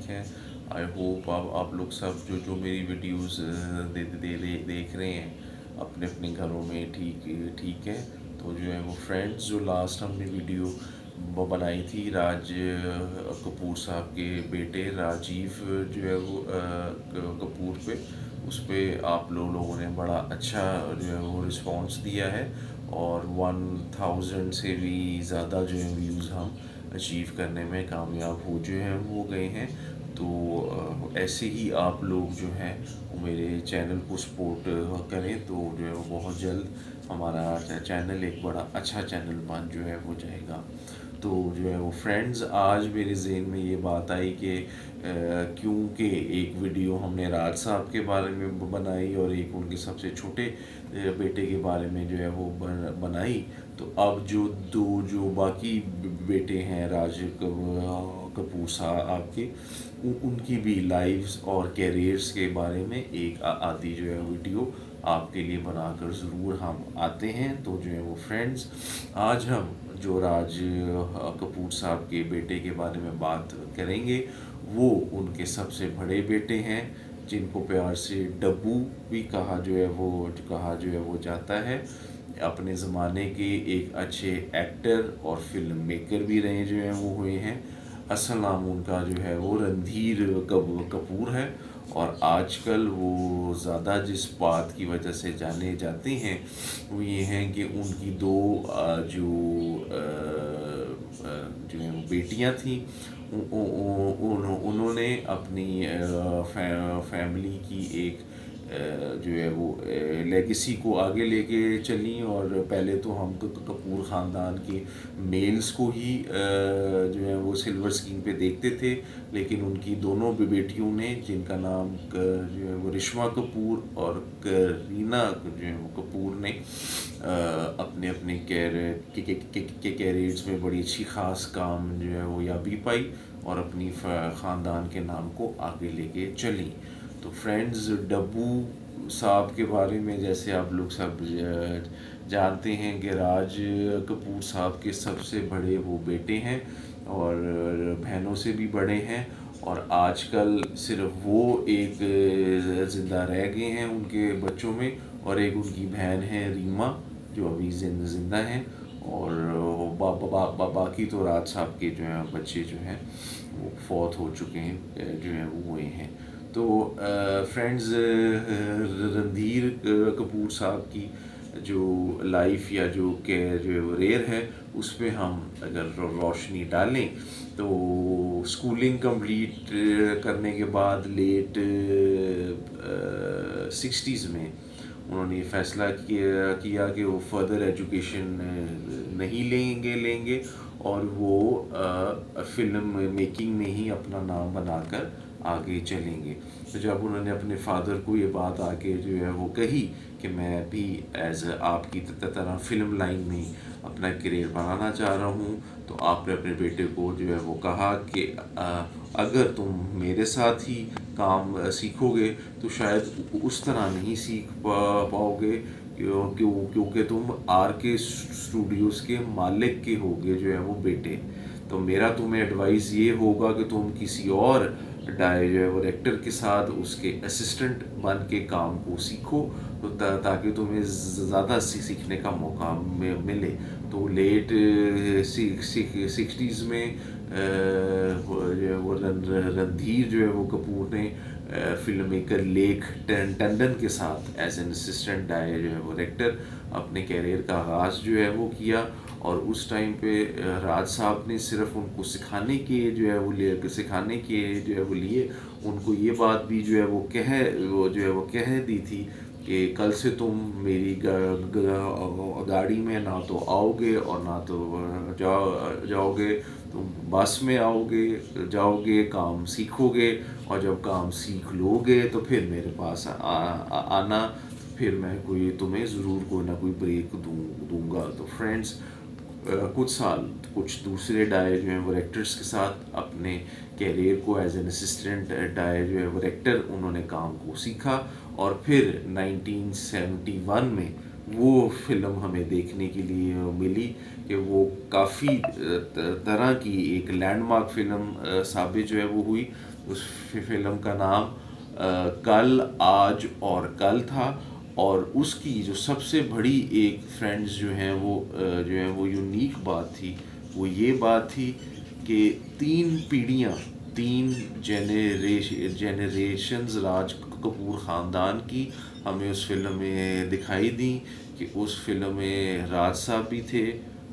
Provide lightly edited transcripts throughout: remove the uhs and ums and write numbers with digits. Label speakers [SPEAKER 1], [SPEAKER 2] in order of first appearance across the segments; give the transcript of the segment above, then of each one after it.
[SPEAKER 1] हैं। I hope आप लोग सब जो जो मेरी वीडियोस देख रहे हैं अपने अपने घरों में ठीक ठीक है। तो जो है वो फ्रेंड्स, जो लास्ट हमने वीडियो बनाई थी राज कपूर साहब के बेटे राजीव जो है वो कपूर पे, उस पर आप लोगों ने बड़ा अच्छा जो है वो रिस्पॉन्स दिया है और 1000 से भी ज़्यादा जो है व्यूज़ हम अचीव करने में कामयाब हो जो हैं हो गए हैं। तो ऐसे ही आप लोग जो हैं वो मेरे चैनल को सपोर्ट करें तो जो है वो बहुत जल्द हमारा चैनल एक बड़ा अच्छा चैनल बन जो है हो जाएगा। तो जो है वो फ्रेंड्स, आज मेरे जहन में ये बात आई कि क्योंकि एक वीडियो हमने राज साहब के बारे में बनाई और एक उनके सबसे छोटे बेटे के बारे में जो है वो बनाई। तो अब जो बाकी बेटे हैं राज कपूर साहब आपके, उनकी भी लाइव्स और कैरियर्स के बारे में एक आदि जो है वीडियो आपके लिए बनाकर ज़रूर हम आते हैं। तो जो है वो फ्रेंड्स, आज हम जो राज कपूर साहब के बेटे के बारे में बात करेंगे वो उनके सबसे बड़े बेटे हैं, जिनको प्यार से डब्बू भी कहा जो है वो जाता है। अपने ज़माने के एक अच्छे एक्टर और फिल्म मेकर भी रहे जो हैं वो हुए हैं। असल नाम उनका जो है वो रणधीर कपूर है और आजकल वो ज़्यादा जिस बात की वजह से जाने जाते हैं वो ये हैं कि उनकी दो जो है वो बेटियां थीं। उन्होंने अपनी फैमिली की एक जो है वो लेगेसी को आगे लेके चली। और पहले तो हम कपूर ख़ानदान के मेल्स को ही जो है वो सिल्वर स्क्रीन पे देखते थे, लेकिन उनकी दोनों बेटियों ने, जिनका नाम जो है वो रिश्मा कपूर और करीना जो है वो कपूर ने अपने अपने कैरियर्स में बड़ी अच्छी ख़ास काम जो है वो याबी पाई और अपनी ख़ानदान के नाम को आगे लेके चली। तो फ्रेंड्स, डब्बू साहब के बारे में जैसे आप लोग सब जानते हैं कि राज कपूर साहब के सबसे बड़े वो बेटे हैं और बहनों से भी बड़े हैं। और आजकल सिर्फ वो एक ज़िंदा रह गए हैं उनके बच्चों में, और एक उनकी बहन है रीमा जो अभी ज़िंदा हैं। और बाकी तो राज साहब के जो हैं बच्चे जो हैं वो फौत हो चुके हैं जो हैं वो हुए हैं। तो फ्रेंड्स, रणधीर कपूर साहब की जो लाइफ या जो रेयर है उस पर हम अगर रोशनी डालें तो स्कूलिंग कंप्लीट करने के बाद लेट 60s में उन्होंने फैसला किया कि वो फर्दर एजुकेशन नहीं लेंगे और वो फिल्म मेकिंग में ही अपना नाम बनाकर आगे चलेंगे। तो जब उन्होंने अपने फादर को ये बात आके जो है वो कही कि मैं भी एज आपकी तरह फिल्म लाइन में अपना करियर बनाना चाह रहा हूँ, तो आपने अपने बेटे को जो है वो कहा कि अगर तुम मेरे साथ ही काम सीखोगे तो शायद उस तरह नहीं सीख पाओगे, क्योंकि तुम आर के स्टूडियोज़ के मालिक के होगे जो है वो बेटे। तो मेरा तुम्हें एडवाइस ये होगा कि तुम किसी और डायरेक्टर के साथ उसके असिस्टेंट बन के काम को सीखो, तो ताकि तुम्हें ज़्यादा सीखने का मौका मिले। तो लेट 60s में वो रणधीर जो है वो कपूर ने फिल्म मेकर लेख टंडन के साथ एज एन असिस्टेंट डायरेक्टर अपने कैरियर का आगाज़ जो है वो किया। और उस टाइम पे राज साहब ने सिर्फ उनको सिखाने के जो है वो लिए उनको ये बात भी जो है वो कह दी थी कि कल से तुम मेरी गाड़ी में ना तो आओगे और ना तो जाओगे, तुम बस में आओगे जाओगे, काम सीखोगे, और जब काम सीख लोगे तो फिर मेरे पास आना, फिर मैं तुम्हें ज़रूर कोई ना कोई ब्रेक दूंगा। तो फ्रेंड्स, कुछ साल कुछ दूसरे डायरेक्टर्स के साथ अपने कैरियर को एज एन असिस्टेंट डायरेक्टर उन्होंने काम को सीखा और फिर 1971 में वो फ़िल्म हमें देखने के लिए मिली कि वो काफ़ी तरह की एक लैंडमार्क फ़िल्म साबित जो है वो हुई। उस फ़िल्म का नाम कल, आज और कल था। और उसकी जो सबसे बड़ी एक फ्रेंड्स जो हैं वो जो है वो यूनिक बात थी, वो ये बात थी कि 3 पीढ़ियाँ, 3 जेनरेशंस राज कपूर ख़ानदान की हमें उस फ़िल्म में दिखाई दी। कि उस फ़िल्म में राज साहब भी थे,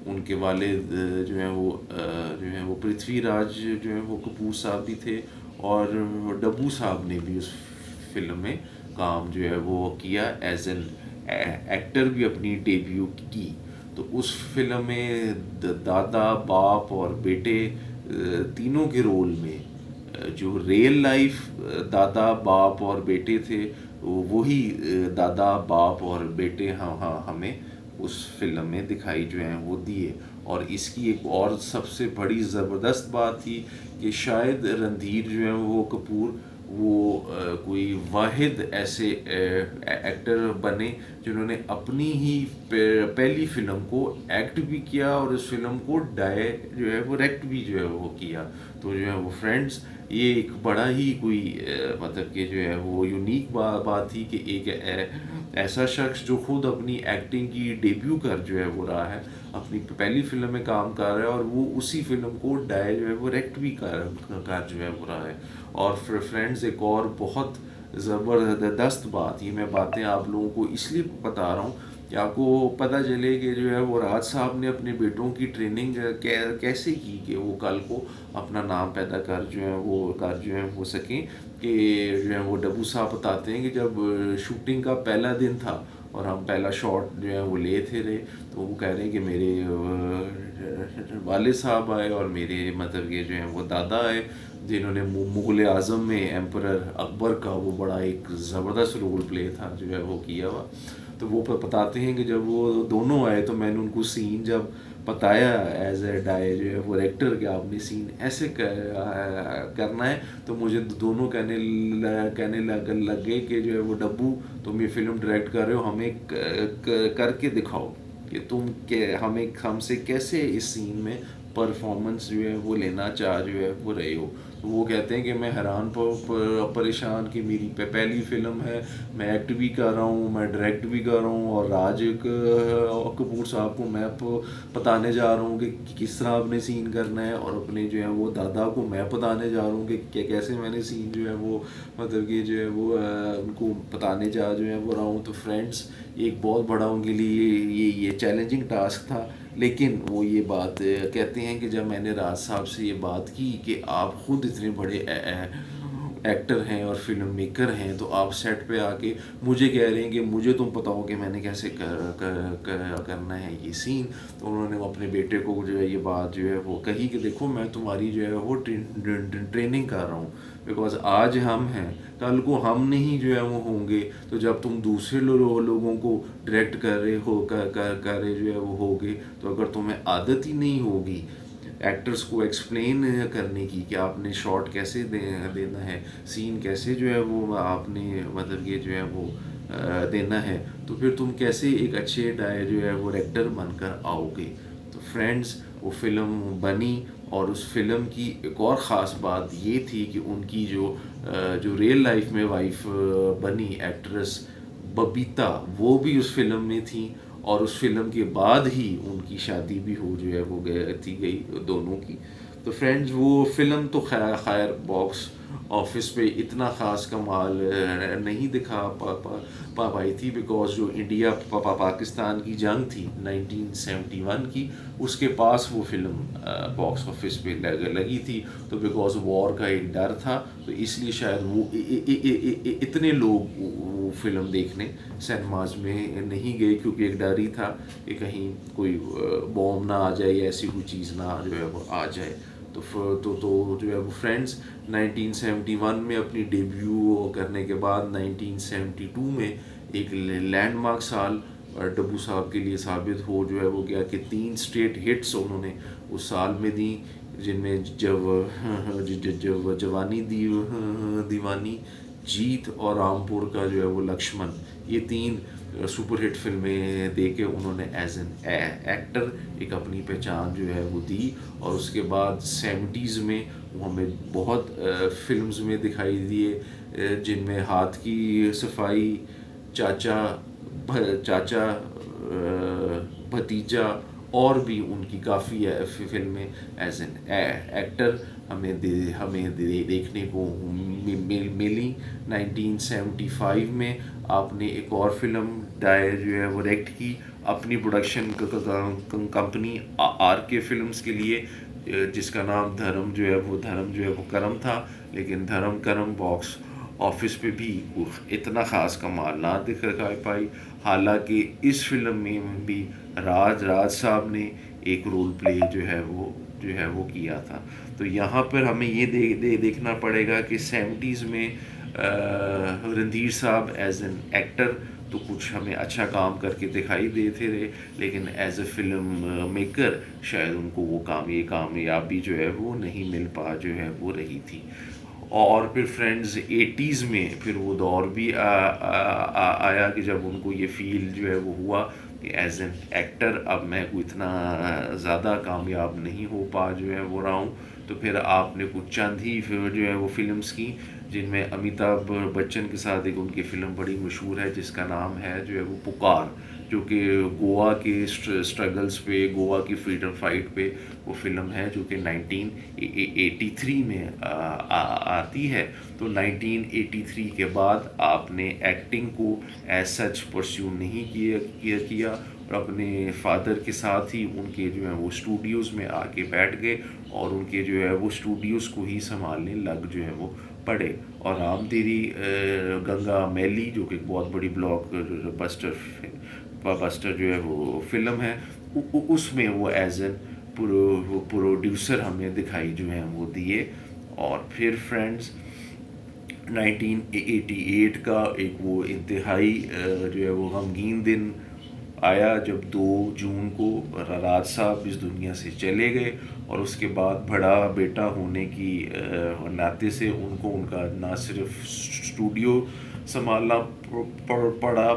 [SPEAKER 1] उनके वालिद जो हैं वो जो हैं वो पृथ्वीराज जो हैं वो कपूर साहब भी थे। और डब्बू साहब ने भी उस फ़िल्म में काम जो है वो किया, एज एन एक्टर भी अपनी डेब्यू की। तो उस फिल्म में दादा, बाप और बेटे तीनों के रोल में जो रियल लाइफ दादा, बाप और बेटे थे, वही दादा, बाप और बेटे हमें उस फिल्म में दिखाई जो हैं वो दिए। और इसकी एक और सबसे बड़ी ज़बरदस्त बात थी कि शायद रणधीर जो हैं वो कपूर वो कोई वाहिद ऐसे एक्टर बने जिन्होंने अपनी ही पहली फ़िल्म को एक्ट भी किया और उस फिल्म को जो है वो डायरेक्ट भी जो है वो किया। तो जो है वो फ्रेंड्स, ये एक बड़ा ही कोई मतलब कि जो है वो यूनिक बात थी कि एक ऐसा शख्स जो खुद अपनी एक्टिंग की डेब्यू कर जो है वो रहा है, अपनी पहली फिल्म में काम कर रहा है और वो उसी फिल्म को जो है वो डायरेक्ट भी कर जो है वो रहा है। और फिर फ्रेंड्स, एक और बहुत ज़बरदस्त बात, ये मैं बातें आप लोगों को इसलिए बता रहा हूँ कि आपको पता चले कि जो है वो राज साहब ने अपने बेटों की ट्रेनिंग कैसे की कि वो कल को अपना नाम पैदा कर जो है वो सकें। कि जो है वो डब्बू साहब बताते हैं कि जब शूटिंग का पहला दिन था और हम पहला शॉट जो है वो ले थे रहे, तो वो कह रहे हैं कि मेरे वाले साहब आए और मेरे मतलब ये जो है वो दादा आए, जिन्होंने मुग़ल आज़म में एम्परर अकबर का वो बड़ा एक ज़बरदस्त रोल प्ले था जो है वो किया हुआ। तो वो बताते हैं कि जब वो दोनों आए तो मैंने उनको सीन जब बताया एज ए जो है वो एक्टर कि आपने सीन ऐसे करना है, तो मुझे दोनों कहने लगे कि जो है वो डब्बू, तुम ये फिल्म डायरेक्ट कर रहे हो, हमें करके दिखाओ कि तुम के हमें हमसे कैसे इस सीन में परफॉर्मेंस जो है वो लेना चाह जो है वो रहे हो। तो वो कहते हैं कि मैं हैरान परेशान कि मेरी पहली फ़िल्म है, मैं एक्ट भी कर रहा हूँ, मैं डायरेक्ट भी कर रहा हूँ और कपूर साहब को मैं बताने जा रहा हूँ कि किस तरह आपने सीन करना है, और अपने जो है वो दादा को मैं बताने जा रहा हूँ कि कैसे मैंने सीन जो है वो मतलब कि जो है वो उनको बताने जा जो है वो रहा हूँ। तो फ्रेंड्स, एक बहुत बड़ा उनके लिए ये चैलेंजिंग टास्क था। लेकिन वो ये बात कहते हैं कि जब मैंने राज साहब से ये बात की कि आप खुद इतने बड़े एक्टर हैं और फिल्म मेकर हैं, तो आप सेट पे आके मुझे कह रहे हैं कि मुझे तुम बताओ कि मैंने कैसे करना है ये सीन। तो उन्होंने वो अपने बेटे को जो है ये बात जो है वो कही कि देखो, मैं तुम्हारी जो है वो ट्रेनिंग कर रहा हूँ, बिकॉज आज हम हैं, कल को हम नहीं जो है वो होंगे। तो जब तुम दूसरे लोगों को डायरेक्ट कर रहे हो कर रहे जो है वो होगे, तो अगर तुम्हें आदत ही नहीं होगी एक्टर्स को एक्सप्लेन करने की कि आपने शॉट कैसे देना है, सीन कैसे जो है वो आपने मतलब ये जो है वो देना है, तो फिर तुम कैसे एक अच्छे जो है वो एक्टर बनकर आओगे। तो फ्रेंड्स, वो फिल्म बनी और उस फिल्म की एक और ख़ास बात ये थी कि उनकी जो रियल लाइफ में वाइफ बनी एक्ट्रेस बबीता, वो भी उस फिल्म में थी। और उस फिल्म के बाद ही उनकी शादी भी हो जो है वो गई दोनों की। तो फ्रेंड्स, वो फिल्म तो खैर बॉक्स ऑफिस पे इतना ख़ास कमाल नहीं दिखा पाई थी, बिकॉज जो इंडिया पाकिस्तान की जंग थी 1971 की, उसके पास वो फिल्म बॉक्स ऑफिस पे लगी थी। तो बिकॉज वॉर का एक डर था, तो इसलिए शायद वो इतने लोग वो फिल्म देखने सिनेमाज में नहीं गए, क्योंकि एक डर ही था कि कहीं कोई बॉम्ब ना आ जाए या ऐसी कोई चीज़ ना जो है वो आ जाए। तो जो है वो फ्रेंड्स, 1971 में अपनी डेब्यू करने के बाद 1972 में एक लैंडमार्क साल डब्बू साहब के लिए साबित हो जो है वो गया कि 3 स्ट्रेट हिट्स उन्होंने उस साल में दी, जिनमें जब जवानी दीवानी जीत और रामपुर का जो है वो लक्ष्मण, ये 3 सुपरहिट फिल्में दे के उन्होंने एज एन एक्टर एक अपनी पहचान जो है वो दी। और उसके बाद 70s में वो हमें बहुत फिल्म्स में दिखाई दिए, जिनमें हाथ की सफाई, चाचा चाचा, भतीजा, और भी उनकी काफ़ी फिल्में एज एन एक्टर देखने को मिली। 1975 में आपने एक और फिल्म जो है वो डायरेक्ट की अपनी प्रोडक्शन कंपनी आर के फिल्म्स के लिए, जिसका नाम धर्म जो है वो करम था। लेकिन धर्म करम बॉक्स ऑफिस पे भी इतना ख़ास कमाल ना दिखा पाई। हालांकि इस फिल्म में भी राज साहब ने एक रोल प्ले जो है वो किया था। तो यहाँ पर हमें ये देखना पड़ेगा कि 70s में रणधीर साहब एज एन एक्टर तो कुछ हमें अच्छा काम करके दिखाई देते रहे, लेकिन एज ए फिल्म मेकर शायद उनको वो कामयाबी जो है वो नहीं मिल जो है वो रही थी। और फिर फ्रेंड्स 80s में फिर वो दौर भी आया कि जब उनको ये फील जो है वो हुआ कि एज एन एक्टर अब मैं कोई इतना ज़्यादा कामयाब नहीं हो जो है वो रहा हूँ। तो फिर आपने कुछ चंद ही फिर जो है वो फिल्म्स की, जिनमें अमिताभ बच्चन के साथ एक उनकी फ़िल्म बड़ी मशहूर है जिसका नाम है जो है वो पुकार, जो कि गोवा के स्ट्रगल्स पे, गोवा की फ्रीडम फाइट पे वो फिल्म है, जो कि 1983 में आती है। तो 1983 के बाद आपने एक्टिंग को एज सच परस्यू नहीं किया और अपने फादर के साथ ही उनके जो है वो स्टूडियोज़ में आके बैठ गए और उनके जो है वो स्टूडियोज़ को ही संभालने लग जो है वो पड़े। और राम तेरी गंगा मैली, जो कि बहुत बड़ी बस्टर जो है वो फिल्म है, उसमें वो एज एन प्रोड्यूसर हमें दिखाई जो है वो दिए। और फिर फ्रेंड्स 1988 का एक वो इंतहाई जो है वो गमगीन दिन आया जब 2 जून को राज साहब इस दुनिया से चले गए। और उसके बाद बड़ा बेटा होने की नाते से उनको उनका ना सिर्फ स्टूडियो संभालना पड़ा,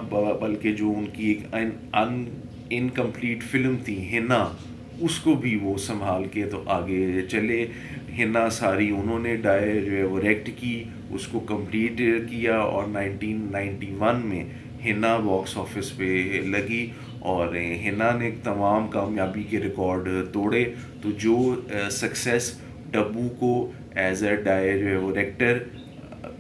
[SPEAKER 1] बल्कि जो उनकी एक इनकम्प्लीट फिल्म थी हिना, उसको भी वो संभाल के तो आगे चले। हिना सारी उन्होंने जो है वो डायरेक्ट की, उसको कंप्लीट किया और 1991 में हिना बॉक्स ऑफिस पे लगी और हिना ने तमाम कामयाबी के रिकॉर्ड तोड़े। तो जो सक्सेस डब्बू को एज ए जो है वो डायरेक्टर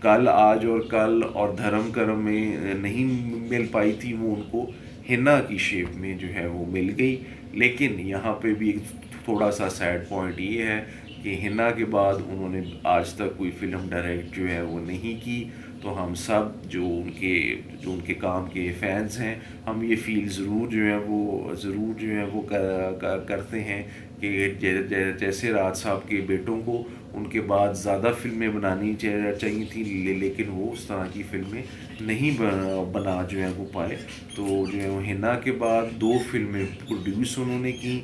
[SPEAKER 1] कल, आज और कल और धर्म करम में नहीं मिल पाई थी, वो उनको हिना की शेप में जो है वो मिल गई। लेकिन यहाँ पे भी एक थोड़ा सा सैड पॉइंट ये है कि हिना के बाद उन्होंने आज तक कोई फिल्म डायरेक्ट जो है वो नहीं की। तो हम सब जो उनके काम के फैंस हैं, हम ये फील ज़रूर जो है वो करते हैं कि जैसे राज साहब के बेटों को उनके बाद ज़्यादा फिल्में बनानी चाहिए थी, लेकिन वो उस तरह की फिल्में नहीं बना जो है वो पाए। तो जो है वो हिना के बाद 2 फिल्में प्रोड्यूस उन्होंने की,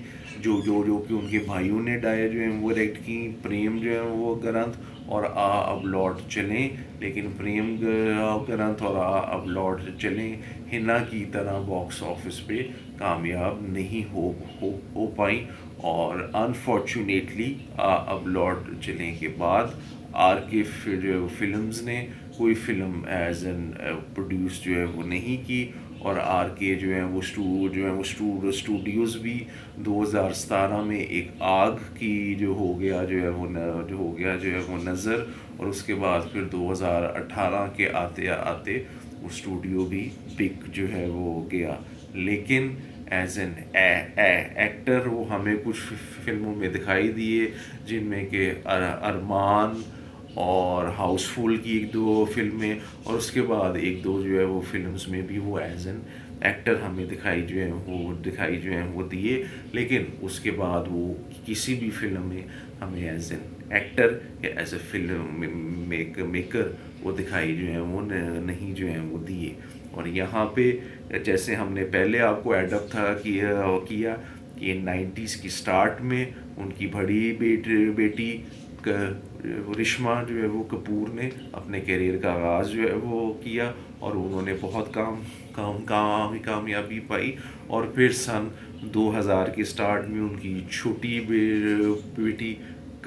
[SPEAKER 1] जो कि उनके भाइयों ने जो है वो डायरेक्ट की, प्रेम जो है वो ग्रंथ और अब लौट चलें। लेकिन प्रेम ग्रंथ और अब लौट चलें हिना की तरह बॉक्स ऑफिस पे कामयाब नहीं हो पाई। और अनफॉर्चुनेटली अब लौट चलें के बाद आर के फिल्म्स ने कोई फिल्म एज एन प्रोड्यूस जो है वो नहीं की। और आर के जो है वो स्टूडियोज़ भी 2017 में एक आग की जो हो गया जो है वो नज़र। और उसके बाद फिर 2018 के आते आते वो स्टूडियो भी बिक जो है वो गया। लेकिन एज एन एक्टर वो हमें कुछ फिल्मों में दिखाई दिए, जिनमें कि अरमान और हाउसफुल की 1-2 फिल्में, और उसके बाद 1-2 जो है वो फिल्म्स में भी वो एज एन एक्टर हमें दिखाई जो है वो दिए। लेकिन उसके बाद वो किसी भी फिल्म में हमें एज एन एक्टर या एज ए फिल्म मेकर वो दिखाई जो है वो नहीं जो है वो दिए। और यहाँ पे जैसे हमने पहले आपको एडअप था किया कि 90s की स्टार्ट में उनकी बड़ी बेटी रिश्मा जो है वो कपूर ने अपने करियर का आगाज़ जो है वो किया और उन्होंने बहुत कामयाबी पाई। और फिर सन 2000 के स्टार्ट में उनकी छोटी बेटी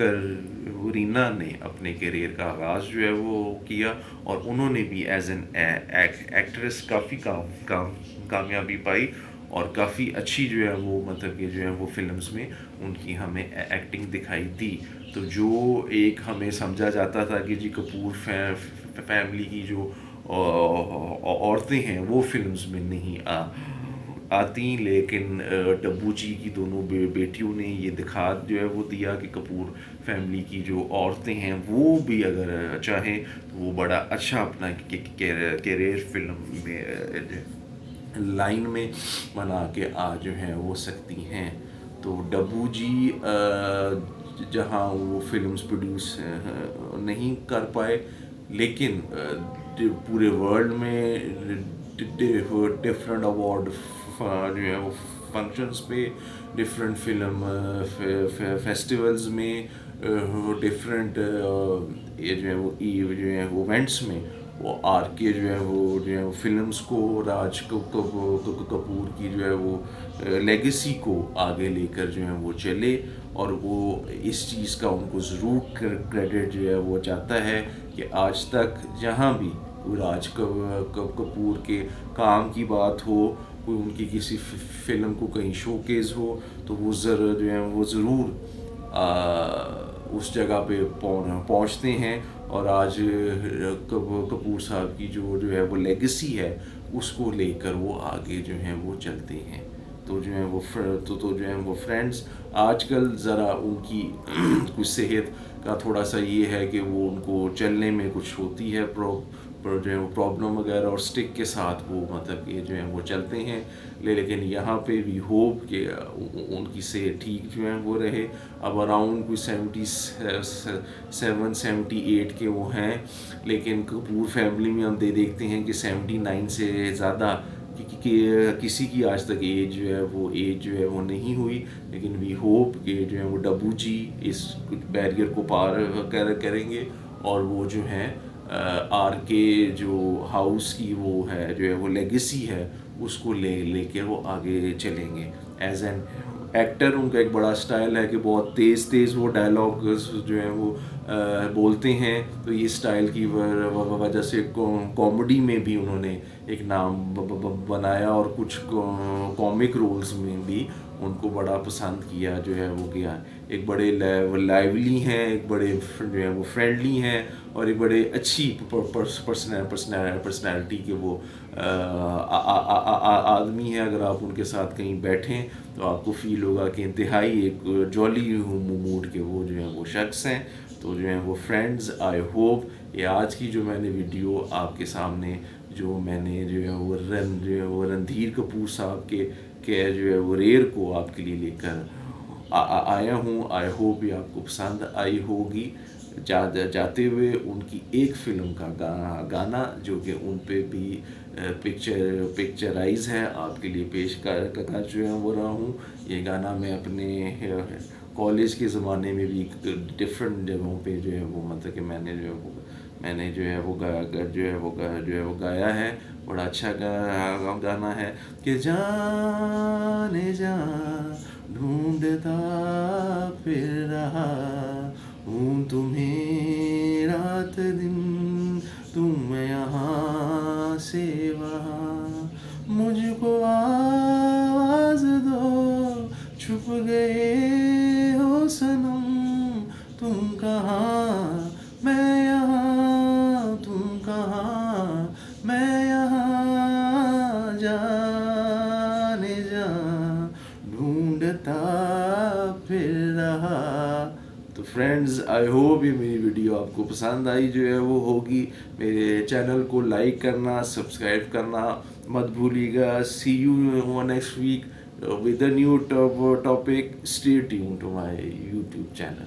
[SPEAKER 1] करीना ने अपने करियर का आगाज़ जो है वो किया और उन्होंने भी एज एन एक्ट्रेस काफ़ी कामयाबी पाई और काफ़ी अच्छी जो है वो मतलब कि जो है वो फिल्म्स में उनकी हमें एक्टिंग दिखाई दी। तो जो एक हमें समझा जाता था कि जी कपूर फैमिली की जो औरतें हैं वो फिल्म्स में नहीं आती, लेकिन डब्बू जी की दोनों बेटियों ने ये दिखा जो है वो दिया कि कपूर फैमिली की जो औरतें हैं वो भी अगर चाहें तो वो बड़ा अच्छा अपना करियर फिल्म में लाइन में बना के आ जो हैं वो सकती हैं। तो डब्बू जी जहाँ वो फिल्म्स प्रोड्यूस नहीं कर पाए, लेकिन पूरे वर्ल्ड में डिफरेंट अवार्ड जो है वो फंक्शंस पे, डिफरेंट फिल्म फेस्टिवल्स में, डिफरेंट ये जो है वो इवेंट्स में वो आर के जो है वो फिल्म्स को, राज कपूर की जो है वो लेगेसी को आगे लेकर जो है वो चले। और वो इस चीज़ का उनको ज़रूर क्रेडिट जो है वो चाहता है कि आज तक जहाँ भी राज कपूर के काम की बात हो, कोई उनकी किसी फिल्म को कहीं शोकेस हो, तो वो जो है वो ज़रूर उस जगह पे पहुंचते हैं। और आज कपूर साहब की जो है वो लेगेसी है उसको लेकर वो आगे जो हैं वो चलते हैं। तो जो है वो तो जो है वो फ्रेंड्स, आजकल ज़रा उनकी कुछ सेहत का थोड़ा सा ये है कि वो उनको चलने में कुछ होती है जो है वो प्रॉब्लम वगैरह, और स्टिक के साथ वो मतलब कि जो है वो चलते हैं। लेकिन यहाँ पे भी होप कि उनकी सेहत ठीक जो है वो रहे। अब अराउंड कोई 77-78 के वो हैं, लेकिन कपूर फैमिली में हम देखते हैं कि 79 से ज़्यादा किसी की आज तक एज जो है वो नहीं हुई। लेकिन वी होप कि जो है वो डब्बू जी इस बैरियर को पार करेंगे और वो जो है आर के जो हाउस की वो है जो है वो लेगेसी है उसको लेके वो आगे चलेंगे। एज एन एक्टर उनका एक बड़ा स्टाइल है कि बहुत तेज़ तेज़ वो डायलॉग जो है वो बोलते हैं। तो ये स्टाइल की वजह से कॉमेडी में भी उन्होंने एक नाम बनाया और कुछ कॉमिक रोल्स में भी उनको बड़ा पसंद किया जो है वो गया। एक बड़े लाइवली हैं, एक बड़े जो है वो फ्रेंडली हैं और एक बड़े अच्छी पर्सनैलिटी के वो आदमी हैं। अगर आप उनके साथ कहीं बैठें तो आपको फील होगा कि इंतहाई एक जॉली मूड के वो जो है वो शख्स हैं। तो जो है वो फ्रेंड्स, आई होप ये आज की जो मैंने वीडियो आपके सामने जो मैंने जो है वो रणधीर कपूर साहब के जो है वो रेयर को आपके लिए लेकर आया हूँ। आई होप ये आपको पसंद आई होगी। जाते हुए उनकी एक फिल्म का गाना जो कि उन पे भी पिक्चराइज है आपके लिए पेश कर जो है वो रहा हूँ। ये गाना मैं अपने कॉलेज के ज़माने में भी डिफरेंट जगहों पे जो है वो मतलब कि मैंने जो है वो गाया है। बड़ा अच्छा गाना है कि जाने जा ढूंढता फिर रहा हूँ तुम्हें रात दिन, तुम यहाँ से वहाँ, मुझको आवाज़ दो छुप गए हो सनम, तुम कहाँ मैं यहाँ, तुम कहाँ मैं यहाँ, जाने जा ढूंढता फिर रहा। तो फ्रेंड्स, आई होप ये मेरी वीडियो आपको पसंद आई जो है वो होगी। मेरे चैनल को लाइक करना, सब्सक्राइब करना मत भूलिएगा। See you next week with a new topic. Stay tuned to my YouTube channel.